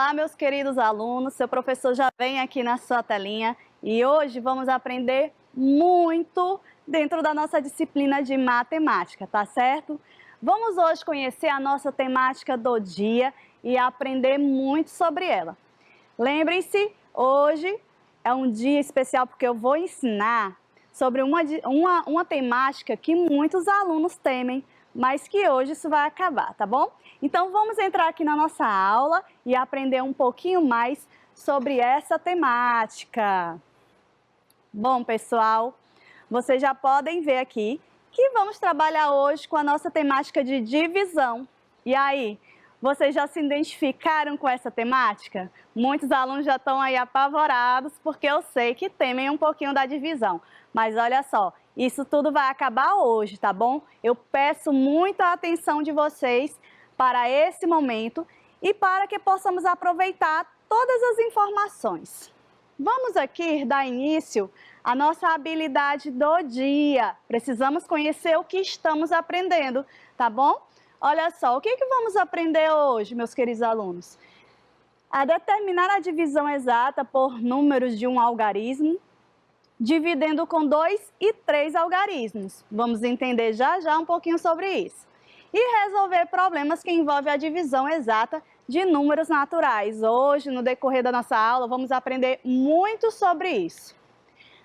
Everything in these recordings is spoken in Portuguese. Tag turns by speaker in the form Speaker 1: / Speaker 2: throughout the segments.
Speaker 1: Olá, meus queridos alunos, seu professor já vem aqui na sua telinha e hoje vamos aprender muito dentro da nossa disciplina de matemática, tá certo? Vamos hoje conhecer a nossa temática do dia e aprender muito sobre ela. Lembrem-se, hoje é um dia especial porque eu vou ensinar sobre uma temática que muitos alunos temem, mas que hoje isso vai acabar, tá bom? Então vamos entrar aqui na nossa aula e aprender um pouquinho mais sobre essa temática. Bom, pessoal, vocês já podem ver aqui que vamos trabalhar hoje com a nossa temática de divisão. E aí, vocês já se identificaram com essa temática? Muitos alunos já estão aí apavorados porque eu sei que temem um pouquinho da divisão. Mas olha só, isso tudo vai acabar hoje, tá bom? Eu peço muita atenção de vocês para esse momento e para que possamos aproveitar todas as informações. Vamos aqui dar início à nossa habilidade do dia. Precisamos conhecer o que estamos aprendendo, tá bom? Olha só, o que vamos aprender hoje, meus queridos alunos? A determinar a divisão exata por números de um algarismo, dividendo com 2 e 3 algarismos. Vamos entender já um pouquinho sobre isso. E resolver problemas que envolvem a divisão exata de números naturais. Hoje, no decorrer da nossa aula, vamos aprender muito sobre isso.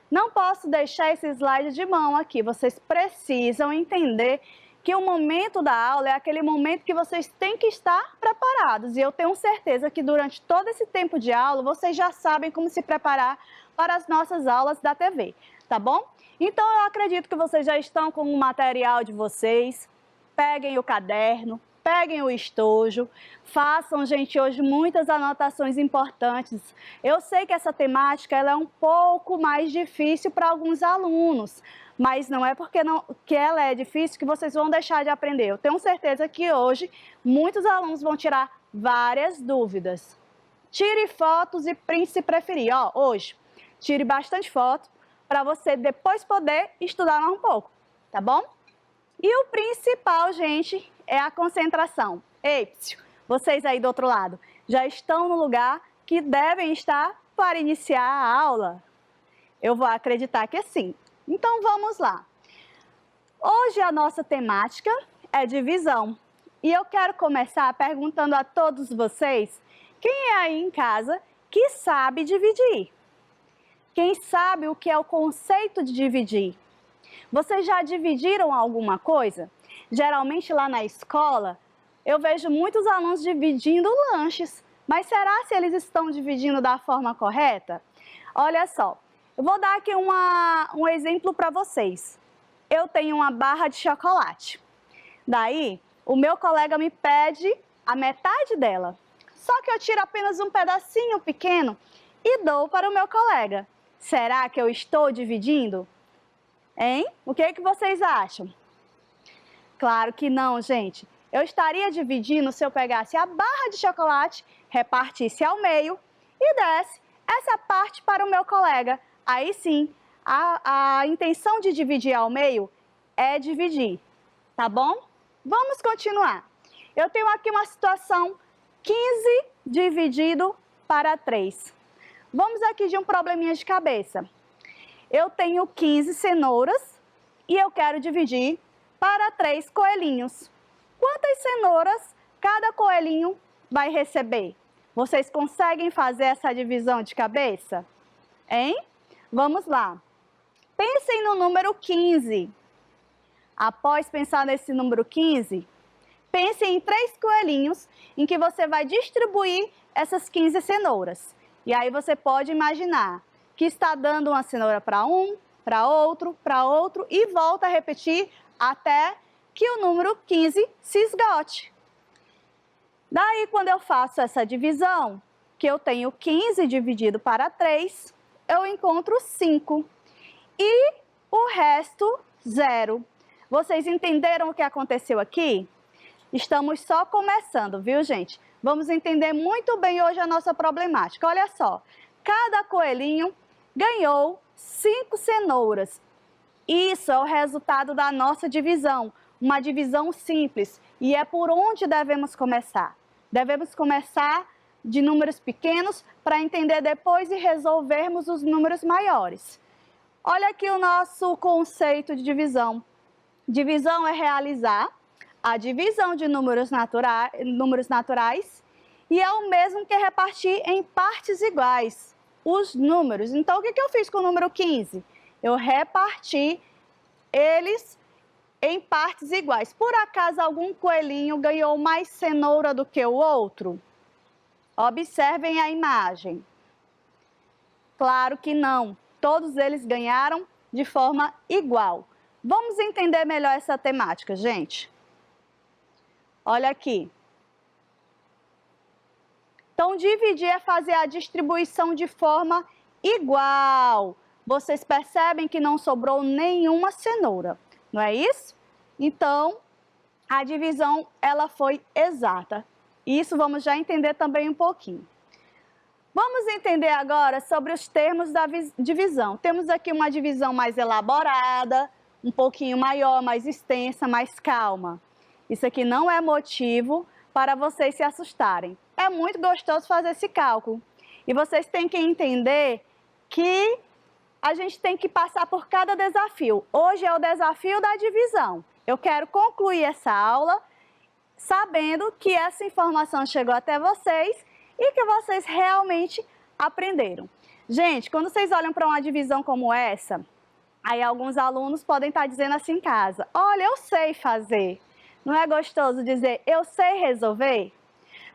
Speaker 1: Não posso deixar esse slide de mão aqui. Vocês precisam entender que o momento da aula é aquele momento que vocês têm que estar preparados. E eu tenho certeza que durante todo esse tempo de aula, vocês já sabem como se preparar para as nossas aulas da TV, tá bom? Então, eu acredito que vocês já estão com o material de vocês. Peguem o caderno, peguem o estojo, façam, gente, hoje muitas anotações importantes. Eu sei que essa temática ela é um pouco mais difícil para alguns alunos, mas não é porque que ela é difícil que vocês vão deixar de aprender. Eu tenho certeza que hoje muitos alunos vão tirar várias dúvidas. Tire fotos e print se preferir. Ó, hoje, tire bastante foto para você depois poder estudar mais um pouco, tá bom? E o principal, gente, é a concentração. Ei, vocês aí do outro lado, já estão no lugar que devem estar para iniciar a aula? Eu vou acreditar que sim. Então, vamos lá. Hoje a nossa temática é divisão. E eu quero começar perguntando a todos vocês, quem é aí em casa que sabe dividir? Quem sabe o que é o conceito de dividir? Vocês já dividiram alguma coisa? Geralmente lá na escola, eu vejo muitos alunos dividindo lanches. Mas será se eles estão dividindo da forma correta? Olha só, eu vou dar aqui um exemplo para vocês. Eu tenho uma barra de chocolate. Daí, o meu colega me pede a metade dela. Só que eu tiro apenas um pedacinho pequeno e dou para o meu colega. Será que eu estou dividindo? Hein? O que vocês acham? Claro que não, gente. Eu estaria dividindo se eu pegasse a barra de chocolate, repartisse ao meio e desse essa parte para o meu colega. Aí sim, a intenção de dividir ao meio é dividir, tá bom? Vamos continuar. Eu tenho aqui uma situação 15 dividido para 3. Vamos aqui de um probleminha de cabeça. Eu tenho 15 cenouras e eu quero dividir para 3 coelhinhos. Quantas cenouras cada coelhinho vai receber? Vocês conseguem fazer essa divisão de cabeça? Hein? Vamos lá. Pensem no número 15. Após pensar nesse número 15, pense em 3 coelhinhos em que você vai distribuir essas 15 cenouras. E aí você pode imaginar que está dando uma cenoura para um, para outro e volta a repetir até que o número 15 se esgote. Daí, quando eu faço essa divisão, que eu tenho 15 dividido para 3, eu encontro 5 e o resto 0. Vocês entenderam o que aconteceu aqui? Estamos só começando, viu, gente? Vamos entender muito bem hoje a nossa problemática. Olha só, cada coelhinho ganhou 5 cenouras. Isso é o resultado da nossa divisão, uma divisão simples. E é por onde devemos começar. Devemos começar de números pequenos para entender depois e resolvermos os números maiores. Olha aqui o nosso conceito de divisão. Divisão é realizar a divisão de números naturais e é o mesmo que repartir em partes iguais os números. Então, o que eu fiz com o número 15? Eu reparti eles em partes iguais. Por acaso, algum coelhinho ganhou mais cenoura do que o outro? Observem a imagem. Claro que não. Todos eles ganharam de forma igual. Vamos entender melhor essa temática, gente. Olha aqui. Então, dividir é fazer a distribuição de forma igual. Vocês percebem que não sobrou nenhuma cenoura, não é isso? Então, a divisão, ela foi exata. Isso vamos já entender também um pouquinho. Vamos entender agora sobre os termos da divisão. Temos aqui uma divisão mais elaborada, um pouquinho maior, mais extensa, mais calma. Isso aqui não é motivo para vocês se assustarem. É muito gostoso fazer esse cálculo. E vocês têm que entender que a gente tem que passar por cada desafio. Hoje é o desafio da divisão. Eu quero concluir essa aula sabendo que essa informação chegou até vocês e que vocês realmente aprenderam. Gente, quando vocês olham para uma divisão como essa, aí alguns alunos podem estar dizendo assim em casa: olha, eu sei fazer. Não é gostoso dizer, eu sei resolver?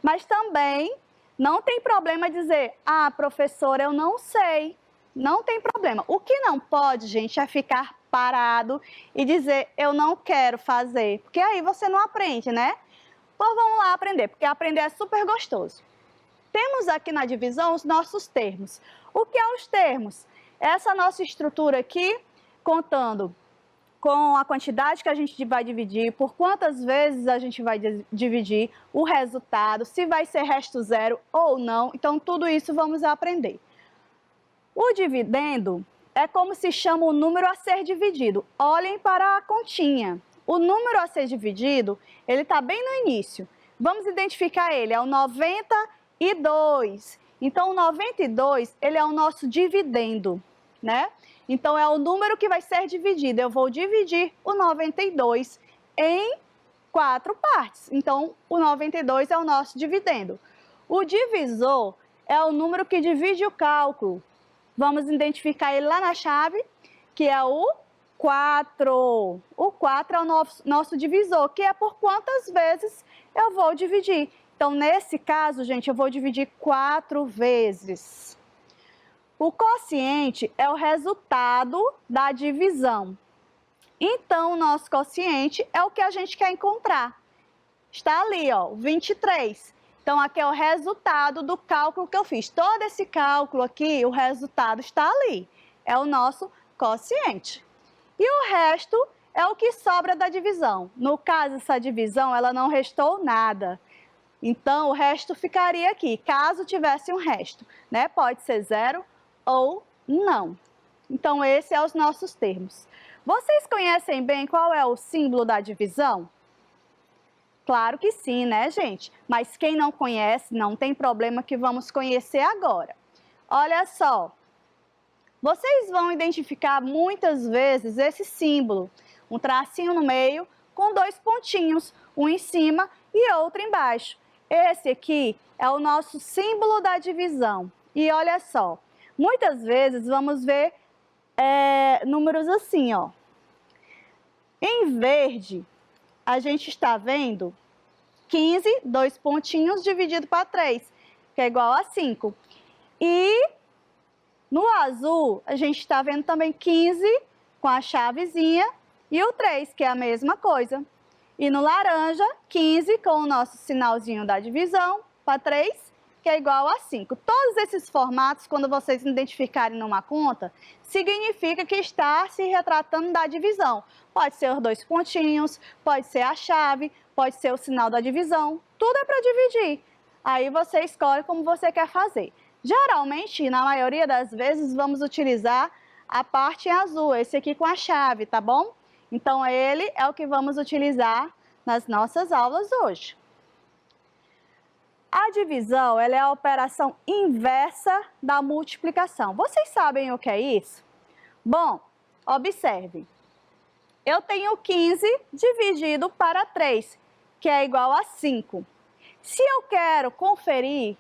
Speaker 1: Mas também não tem problema dizer, ah, professora, eu não sei. Não tem problema. O que não pode, gente, é ficar parado e dizer, eu não quero fazer. Porque aí você não aprende, né? Então vamos lá aprender, porque aprender é super gostoso. Temos aqui na divisão os nossos termos. O que é os termos? Essa nossa estrutura aqui, contando com a quantidade que a gente vai dividir, por quantas vezes a gente vai dividir, o resultado, se vai ser resto zero ou não. Então, tudo isso vamos aprender. O dividendo é como se chama o número a ser dividido. Olhem para a continha. O número a ser dividido, ele está bem no início. Vamos identificar ele, é o 92. Então, o 92, ele é o nosso dividendo, né? Então, é o número que vai ser dividido. Eu vou dividir o 92 em 4 partes. Então, o 92 é o nosso dividendo. O divisor é o número que divide o cálculo. Vamos identificar ele lá na chave, que é o 4. O 4 é o nosso divisor, que é por quantas vezes eu vou dividir. Então, nesse caso, gente, eu vou dividir 4 vezes. O quociente é o resultado da divisão. Então, o nosso quociente é o que a gente quer encontrar. Está ali, ó, 23. Então, aqui é o resultado do cálculo que eu fiz. Todo esse cálculo aqui, o resultado está ali. É o nosso quociente. E o resto é o que sobra da divisão. No caso, essa divisão, ela não restou nada. Então, o resto ficaria aqui, caso tivesse um resto, né? Pode ser zero ou não. Então, esses são os nossos termos. Vocês conhecem bem qual é o símbolo da divisão? Claro que sim, né, gente? Mas quem não conhece, não tem problema que vamos conhecer agora. Olha só, vocês vão identificar muitas vezes esse símbolo, um tracinho no meio com 2 pontinhos, um em cima e outro embaixo. Esse aqui é o nosso símbolo da divisão. E olha só, muitas vezes vamos ver números assim, ó. Em verde, a gente está vendo 15, 2 pontinhos dividido para 3, que é igual a 5. E no azul, a gente está vendo também 15 com a chavezinha e o 3, que é a mesma coisa. E no laranja, 15 com o nosso sinalzinho da divisão para 3, que é igual a 5. Todos esses formatos, quando vocês identificarem numa conta, significa que está se retratando da divisão. Pode ser os 2 pontinhos, pode ser a chave, pode ser o sinal da divisão, tudo é para dividir. Aí você escolhe como você quer fazer. Geralmente, na maioria das vezes, vamos utilizar a parte em azul, esse aqui com a chave, tá bom? Então, ele é o que vamos utilizar nas nossas aulas hoje. A divisão, ela é a operação inversa da multiplicação. Vocês sabem o que é isso? Bom, observe. Eu tenho 15 dividido para 3, que é igual a 5. Se eu quero conferir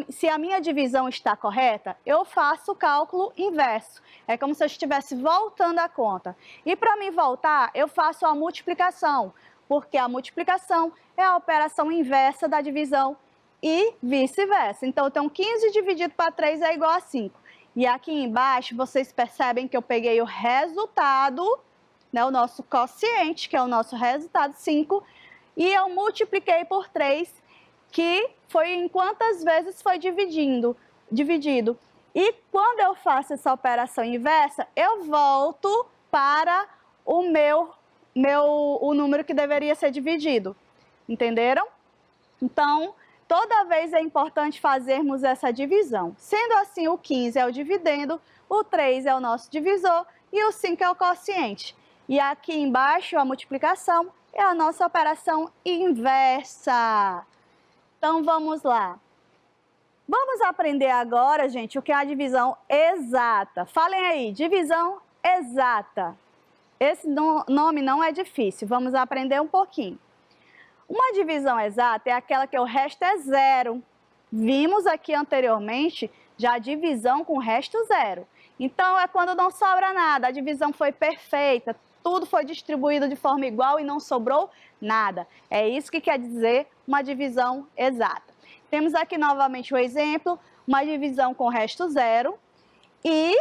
Speaker 1: se a minha divisão está correta, eu faço o cálculo inverso. É como se eu estivesse voltando a conta. E para me voltar, eu faço a multiplicação, porque a multiplicação é a operação inversa da divisão e vice-versa. Então, eu tenho 15 dividido para 3 é igual a 5. E aqui embaixo, vocês percebem que eu peguei o resultado, né, o nosso quociente, que é o nosso resultado, 5, e eu multipliquei por 3, que foi em quantas vezes foi dividido. E quando eu faço essa operação inversa, eu volto para o número que deveria ser dividido. Entenderam? Então, toda vez é importante fazermos essa divisão. Sendo assim, o 15 é o dividendo, o 3 é o nosso divisor e o 5 é o quociente. E aqui embaixo, a multiplicação é a nossa operação inversa. Então, vamos lá. Vamos aprender agora, gente, o que é a divisão exata. Falem aí, divisão exata. Esse nome não é difícil, vamos aprender um pouquinho. Uma divisão exata é aquela que o resto é zero. Vimos aqui anteriormente já a divisão com resto zero. Então, é quando não sobra nada, a divisão foi perfeita, tudo foi distribuído de forma igual e não sobrou nada. É isso que quer dizer uma divisão exata. Temos aqui novamente o exemplo, uma divisão com resto zero. E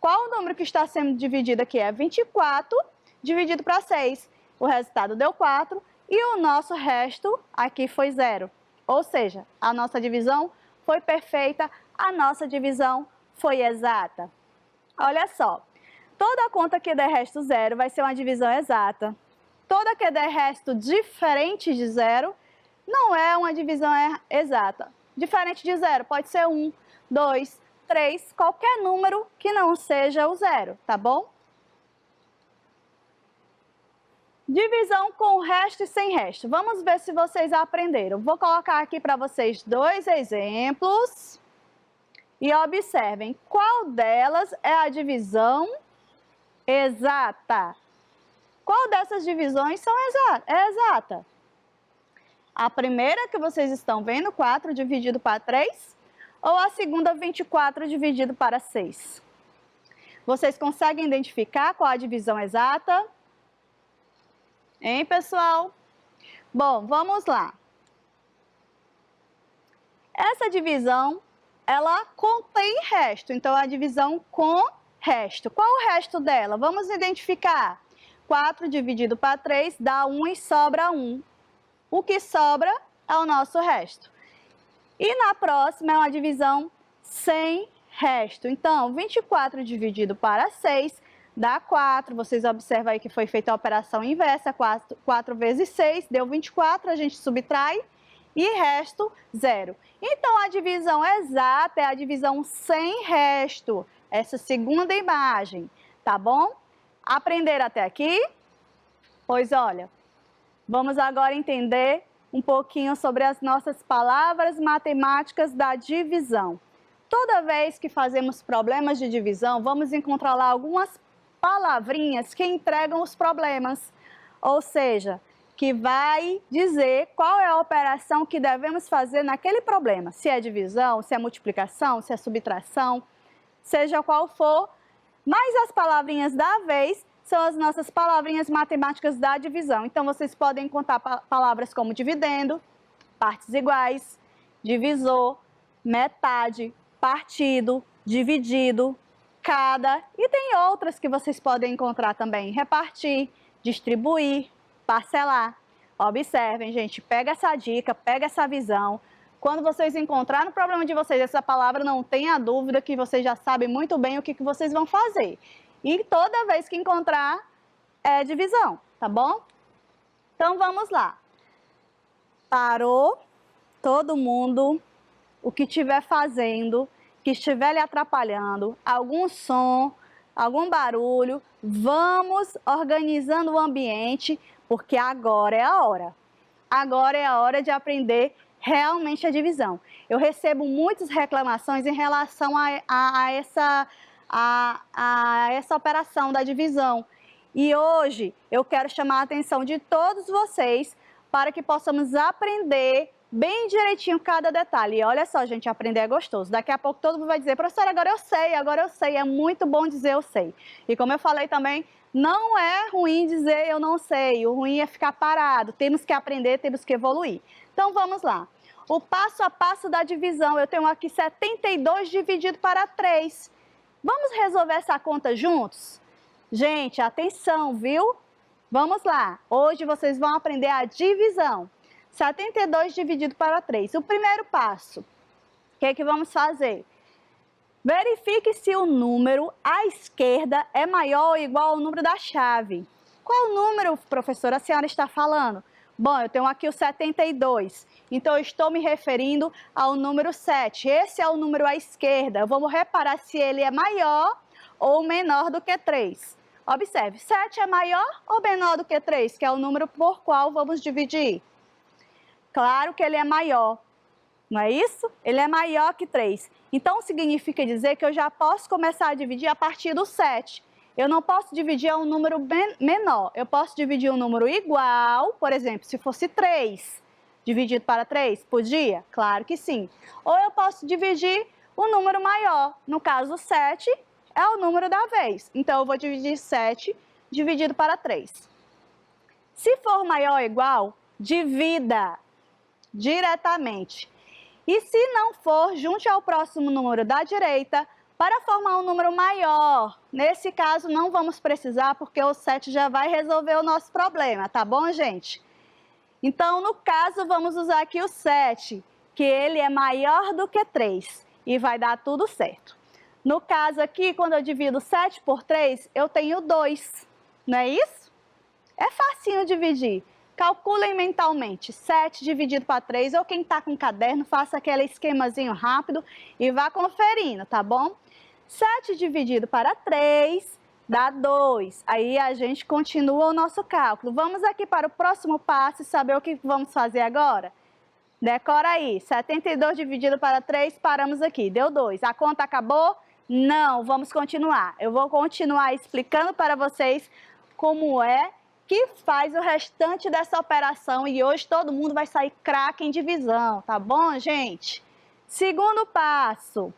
Speaker 1: qual o número que está sendo dividido aqui? É 24 dividido para 6. O resultado deu 4 e o nosso resto aqui foi zero. Ou seja, a nossa divisão foi perfeita, a nossa divisão foi exata. Olha só. Toda conta que der resto zero vai ser uma divisão exata. Toda que der resto diferente de zero não é uma divisão exata. Diferente de zero pode ser 1, 2, 3, qualquer número que não seja o zero, tá bom? Divisão com resto e sem resto. Vamos ver se vocês aprenderam. Vou colocar aqui para vocês 2 exemplos. E observem qual delas é a divisão exata. Qual dessas divisões é exata? A primeira que vocês estão vendo, 4 dividido para 3, ou a segunda, 24 dividido para 6? Vocês conseguem identificar qual a divisão exata? Hein, pessoal? Bom, vamos lá. Essa divisão, ela contém resto, então é a divisão com resto. Qual o resto dela? Vamos identificar. 4 dividido para 3 dá 1 e sobra 1. O que sobra é o nosso resto. E na próxima é uma divisão sem resto. Então, 24 dividido para 6 dá 4. Vocês observam aí que foi feita a operação inversa. 4 vezes 6 deu 24, a gente subtrai. E resto, 0. Então, a divisão exata é a divisão sem resto. Essa segunda imagem, tá bom? Aprenderam até aqui? Pois olha, vamos agora entender um pouquinho sobre as nossas palavras matemáticas da divisão. Toda vez que fazemos problemas de divisão, vamos encontrar lá algumas palavrinhas que entregam os problemas. Ou seja, que vai dizer qual é a operação que devemos fazer naquele problema. Se é divisão, se é multiplicação, se é subtração, seja qual for. Mas as palavrinhas da vez são as nossas palavrinhas matemáticas da divisão. Então, vocês podem contar palavras como dividendo, partes iguais, divisor, metade, partido, dividido, cada. E tem outras que vocês podem encontrar também. Repartir, distribuir, parcelar. Observem, gente, pega essa dica, pega essa visão. Quando vocês encontrarem no problema de vocês essa palavra, não tenha dúvida que vocês já sabem muito bem o que vocês vão fazer. E toda vez que encontrar, é divisão, tá bom? Então, vamos lá. Parou todo mundo, o que estiver fazendo, que estiver lhe atrapalhando, algum som, algum barulho, vamos organizando o ambiente, porque agora é a hora. Agora é a hora de aprender realmente a divisão. Eu recebo muitas reclamações em relação a essa operação da divisão. E hoje eu quero chamar a atenção de todos vocês para que possamos aprender bem direitinho cada detalhe. E olha só, gente, aprender é gostoso. Daqui a pouco todo mundo vai dizer, professora, agora eu sei, agora eu sei. É muito bom dizer eu sei. E como eu falei também, não é ruim dizer eu não sei. O ruim é ficar parado. Temos que aprender, temos que evoluir. Então vamos lá. O passo a passo da divisão. Eu tenho aqui 72 dividido para 3. Vamos resolver essa conta juntos? Gente, atenção, viu? Vamos lá. Hoje vocês vão aprender a divisão. 72 dividido para 3. O primeiro passo, o que é que vamos fazer? Verifique se o número à esquerda é maior ou igual ao número da chave. Qual número, professora, a senhora está falando? Bom, eu tenho aqui o 72, então eu estou me referindo ao número 7. Esse é o número à esquerda. Vamos reparar se ele é maior ou menor do que 3. Observe, 7 é maior ou menor do que 3, que é o número por qual vamos dividir? Claro que ele é maior, não é isso? Ele é maior que 3. Então, significa dizer que eu já posso começar a dividir a partir do 7. Eu não posso dividir a um número menor. Eu posso dividir um número igual, por exemplo, se fosse 3, dividido para 3, podia? Claro que sim. Ou eu posso dividir um número maior. No caso, 7 é o número da vez. Então, eu vou dividir 7 dividido para 3. Se for maior ou igual, divida diretamente. E se não for, junte ao próximo número da direita para formar um número maior. Nesse caso, não vamos precisar, porque o 7 já vai resolver o nosso problema, tá bom, gente? Então, no caso, vamos usar aqui o 7, que ele é maior do que 3, e vai dar tudo certo. No caso aqui, quando eu divido 7 por 3, eu tenho 2, não é isso? É facinho dividir. Calculem mentalmente, 7 dividido para 3, ou quem está com caderno, faça aquele esquemazinho rápido e vá conferindo, tá bom? 7 dividido para 3 dá 2. Aí a gente continua o nosso cálculo. Vamos aqui para o próximo passo e saber o que vamos fazer agora? Decora aí, 72 dividido para 3, paramos aqui, deu 2. A conta acabou? Não, vamos continuar. Eu vou continuar explicando para vocês como é que faz o restante dessa operação e hoje todo mundo vai sair craque em divisão, tá bom, gente? Segundo passo,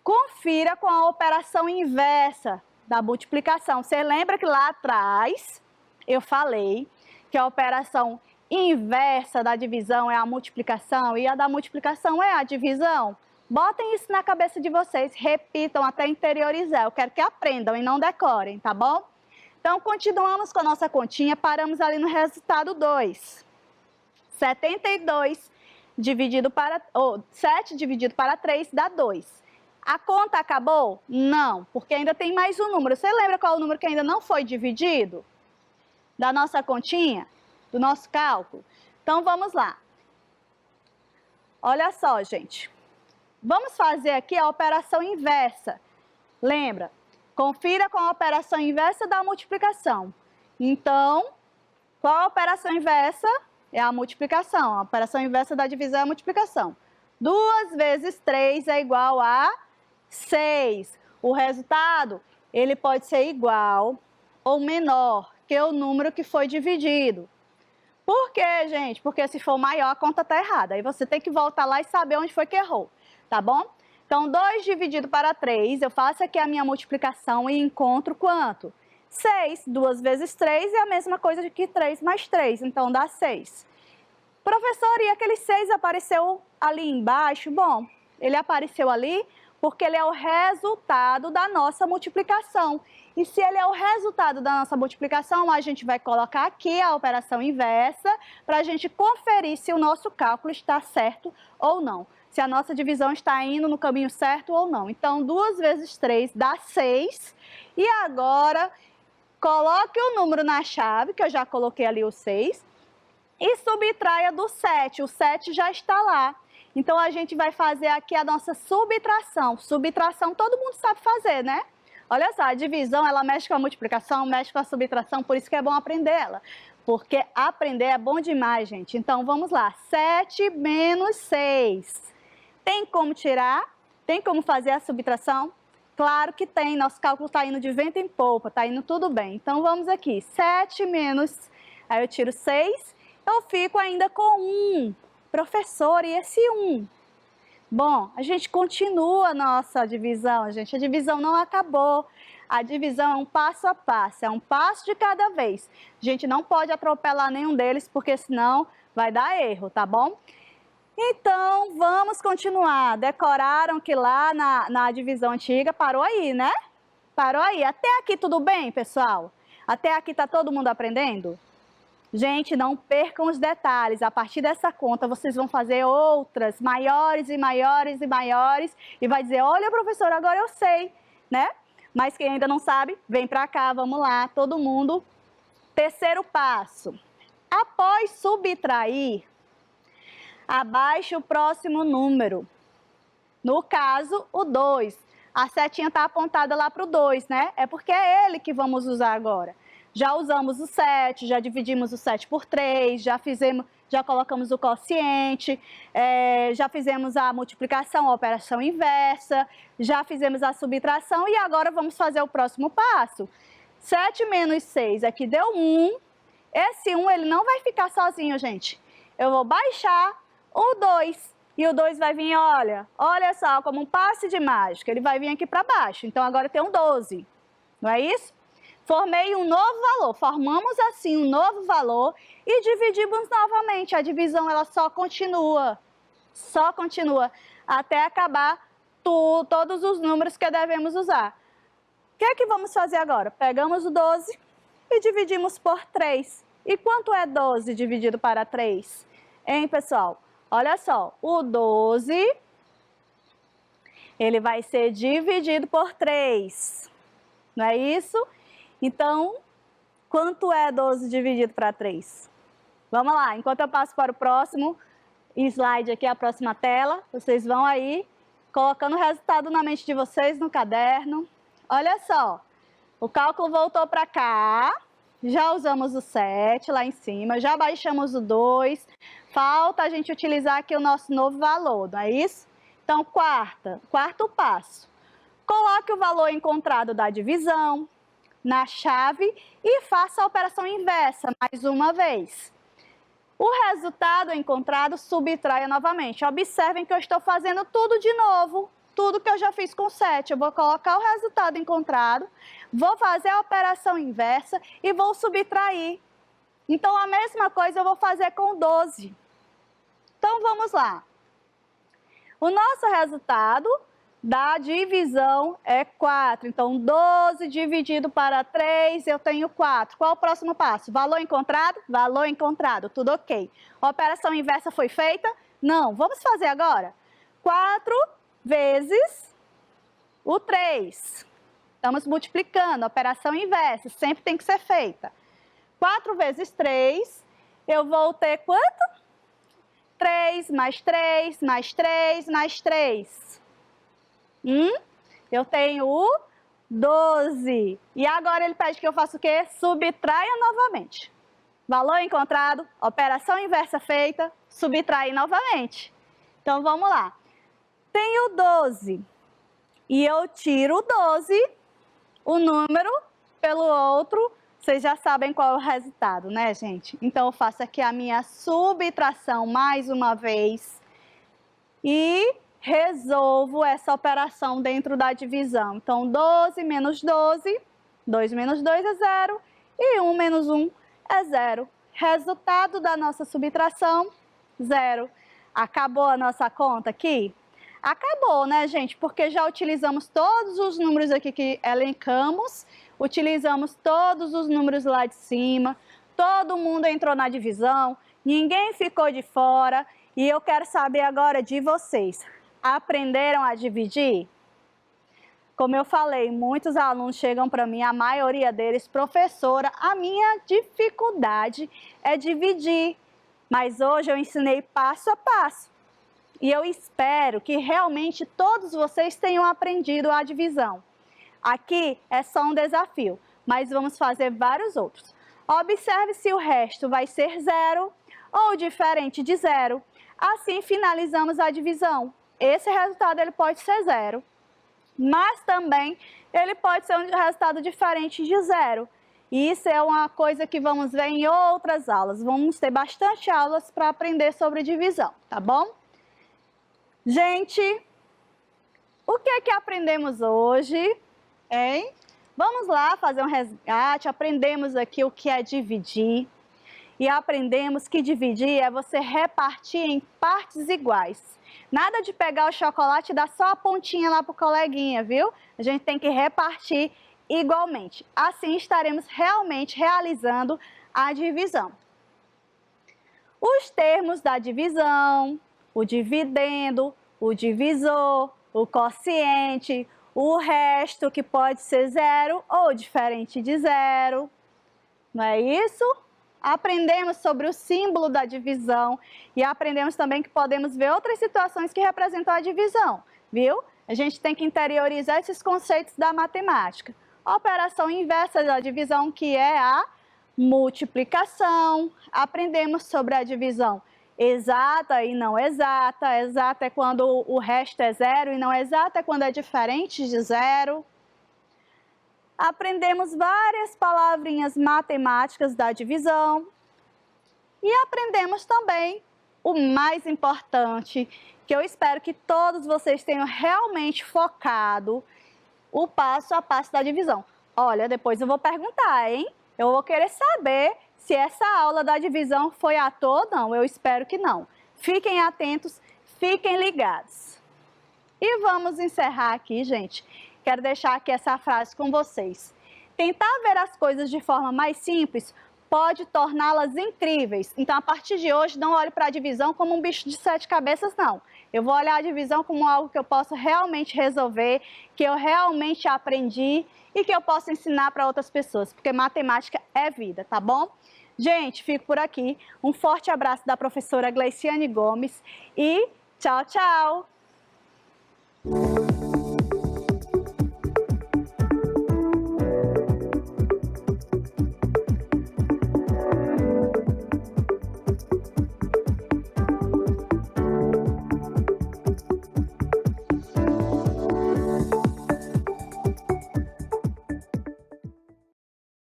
Speaker 1: confira com a operação inversa da multiplicação. Você lembra que lá atrás eu falei que a operação inversa da divisão é a multiplicação e a da multiplicação é a divisão? Botem isso na cabeça de vocês, repitam até interiorizar. Eu quero que aprendam e não decorem, tá bom? Então, continuamos com a nossa continha, paramos ali no resultado 2. 72 dividido para... 7 dividido para 3 dá 2. A conta acabou? Não, porque ainda tem mais um número. Você lembra qual é o número que ainda não foi dividido? Da nossa continha? Do nosso cálculo? Então, vamos lá. Olha só, gente. Vamos fazer aqui a operação inversa. Lembra? Confira com a operação inversa da multiplicação. Então, qual a operação inversa? É a multiplicação. A operação inversa da divisão é a multiplicação. 2 vezes 3 é igual a 6. O resultado, ele pode ser igual ou menor que o número que foi dividido. Por quê, gente? Porque se for maior, a conta está errada. Aí você tem que voltar lá e saber onde foi que errou, tá bom? Então, 2 dividido para 3, eu faço aqui a minha multiplicação e encontro quanto? 6. 2 vezes 3 é a mesma coisa que 3 mais 3, então dá 6. Professor, e aquele 6 apareceu ali embaixo? Bom, ele apareceu ali porque ele é o resultado da nossa multiplicação. E se ele é o resultado da nossa multiplicação, a gente vai colocar aqui a operação inversa para a gente conferir se o nosso cálculo está certo ou não. Se a nossa divisão está indo no caminho certo ou não. Então, 2 vezes 3 dá 6. E agora, coloque o número na chave, que eu já coloquei ali o 6, e subtraia do 7. O 7 já está lá. Então, a gente vai fazer aqui a nossa subtração. Subtração todo mundo sabe fazer, né? Olha só, a divisão, ela mexe com a multiplicação, mexe com a subtração, por isso que é bom aprender ela. porque aprender é bom demais, gente. Então, vamos lá. 7 menos 6. Tem como tirar? Tem como fazer a subtração? Claro que tem. Nosso cálculo está indo de vento em popa, está indo tudo bem. Então, vamos aqui. 7 menos... Aí eu tiro 6, eu fico ainda com 1. Professor, e esse 1? Bom, a gente continua a nossa divisão, gente. A divisão não acabou. A divisão é um passo a passo, é um passo de cada vez. A gente não pode atropelar nenhum deles, porque senão vai dar erro, tá bom? Então, vamos continuar. Decoraram que lá na divisão antiga parou aí, né? Parou aí. Até aqui tudo bem, pessoal? Até aqui tá todo mundo aprendendo? Gente, não percam os detalhes. A partir dessa conta, vocês vão fazer outras maiores e maiores e maiores. E vai dizer, olha, professora, agora eu sei, né? Mas quem ainda não sabe, vem para cá, vamos lá, todo mundo. Terceiro passo. Após subtrair, abaixe o próximo número. No caso, o 2. A setinha está apontada lá para o 2, né? É porque é ele que vamos usar agora. Já usamos o 7, já dividimos o 7 por 3, já colocamos o quociente, já fizemos a multiplicação, a operação inversa, já fizemos a subtração e agora vamos fazer o próximo passo. 7 menos 6 aqui deu 1. Esse 1 ele não vai ficar sozinho, gente. Eu vou baixar o 2 e o 2 vai vir, olha só, como um passe de mágica, ele vai vir aqui para baixo. Então agora tem um 12, não é isso? Formei um novo valor, formamos assim um novo valor e dividimos novamente. A divisão ela só continua até acabar todos os números que devemos usar. O que é que vamos fazer agora? Pegamos o 12 e dividimos por 3. E quanto é 12 dividido para 3? Hein, pessoal? Olha só, o 12, ele vai ser dividido por 3, não é isso? Então, quanto é 12 dividido para 3? Vamos lá, enquanto eu passo para o próximo slide aqui, a próxima tela, vocês vão aí colocando o resultado na mente de vocês no caderno. Olha só, o cálculo voltou para cá, já usamos o 7 lá em cima, já baixamos o 2, falta a gente utilizar aqui o nosso novo valor, não é isso? Então, quarto passo, coloque o valor encontrado da divisão na chave e faça a operação inversa mais uma vez. O resultado encontrado subtraia novamente. Observem que eu estou fazendo tudo de novo, tudo que eu já fiz com 7. Eu vou colocar o resultado encontrado, vou fazer a operação inversa e vou subtrair. Então, a mesma coisa eu vou fazer com 12. Então, vamos lá. O nosso resultado da divisão é 4. Então, 12 dividido para 3, eu tenho 4. Qual o próximo passo? Valor encontrado? Valor encontrado, tudo ok. A operação inversa foi feita? Não. Vamos fazer agora? 4 vezes o 3. Estamos multiplicando, operação inversa, sempre tem que ser feita. 4 vezes 3, eu vou ter quanto? 3 mais 3 mais 3 mais 3. Eu tenho o 12. E agora ele pede que eu faça o quê? Subtraia novamente. Valor encontrado, operação inversa feita, subtrair novamente. Então, vamos lá. Tenho 12. E eu tiro o 12, o número, pelo outro. Vocês já sabem qual é o resultado, né, gente? Então, eu faço aqui a minha subtração mais uma vez. E resolvo essa operação dentro da divisão. Então, 12 menos 12, 2 menos 2 é 0 e 1 menos 1 é 0. Resultado da nossa subtração, 0. Acabou a nossa conta aqui? Acabou, né, gente? Porque já utilizamos todos os números aqui que elencamos, utilizamos todos os números lá de cima, todo mundo entrou na divisão, ninguém ficou de fora e eu quero saber agora de vocês. Aprenderam a dividir? Como eu falei, muitos alunos chegam para mim, a maioria deles, professora, a minha dificuldade é dividir, mas hoje eu ensinei passo a passo. E eu espero que realmente todos vocês tenham aprendido a divisão. Aqui é só um desafio, mas vamos fazer vários outros. Observe se o resto vai ser 0 ou diferente de 0. Assim, finalizamos a divisão. Esse resultado ele pode ser 0, mas também ele pode ser um resultado diferente de 0. E isso é uma coisa que vamos ver em outras aulas. Vamos ter bastante aulas para aprender sobre divisão, tá bom? Gente, o que é que aprendemos hoje, hein? Vamos lá fazer um resgate. Aprendemos aqui o que é dividir. E aprendemos que dividir é você repartir em partes iguais. Nada de pegar o chocolate e dar só a pontinha lá para o coleguinha, viu? A gente tem que repartir igualmente. Assim estaremos realmente realizando a divisão. Os termos da divisão, o dividendo, o divisor, o quociente, o resto, que pode ser 0 ou diferente de 0. Não é isso? Aprendemos sobre o símbolo da divisão e aprendemos também que podemos ver outras situações que representam a divisão, viu? A gente tem que interiorizar esses conceitos da matemática. A operação inversa da divisão, que é a multiplicação. Aprendemos sobre a divisão exata e não exata. Exata é quando o resto é 0 e não exata é quando é diferente de 0. Aprendemos várias palavrinhas matemáticas da divisão. E aprendemos também o mais importante, que eu espero que todos vocês tenham realmente focado, o passo a passo da divisão. Olha, depois eu vou perguntar, hein? Eu vou querer saber se essa aula da divisão foi à toa ou não. Eu espero que não. Fiquem atentos, fiquem ligados. E vamos encerrar aqui, gente. Quero deixar aqui essa frase com vocês. Tentar ver as coisas de forma mais simples pode torná-las incríveis. Então, a partir de hoje, não olhe para a divisão como um bicho de 7 cabeças, não. Eu vou olhar a divisão como algo que eu posso realmente resolver, que eu realmente aprendi e que eu posso ensinar para outras pessoas, porque matemática é vida, tá bom? Gente, fico por aqui. Um forte abraço da professora Gleiciane Gomes e tchau, tchau!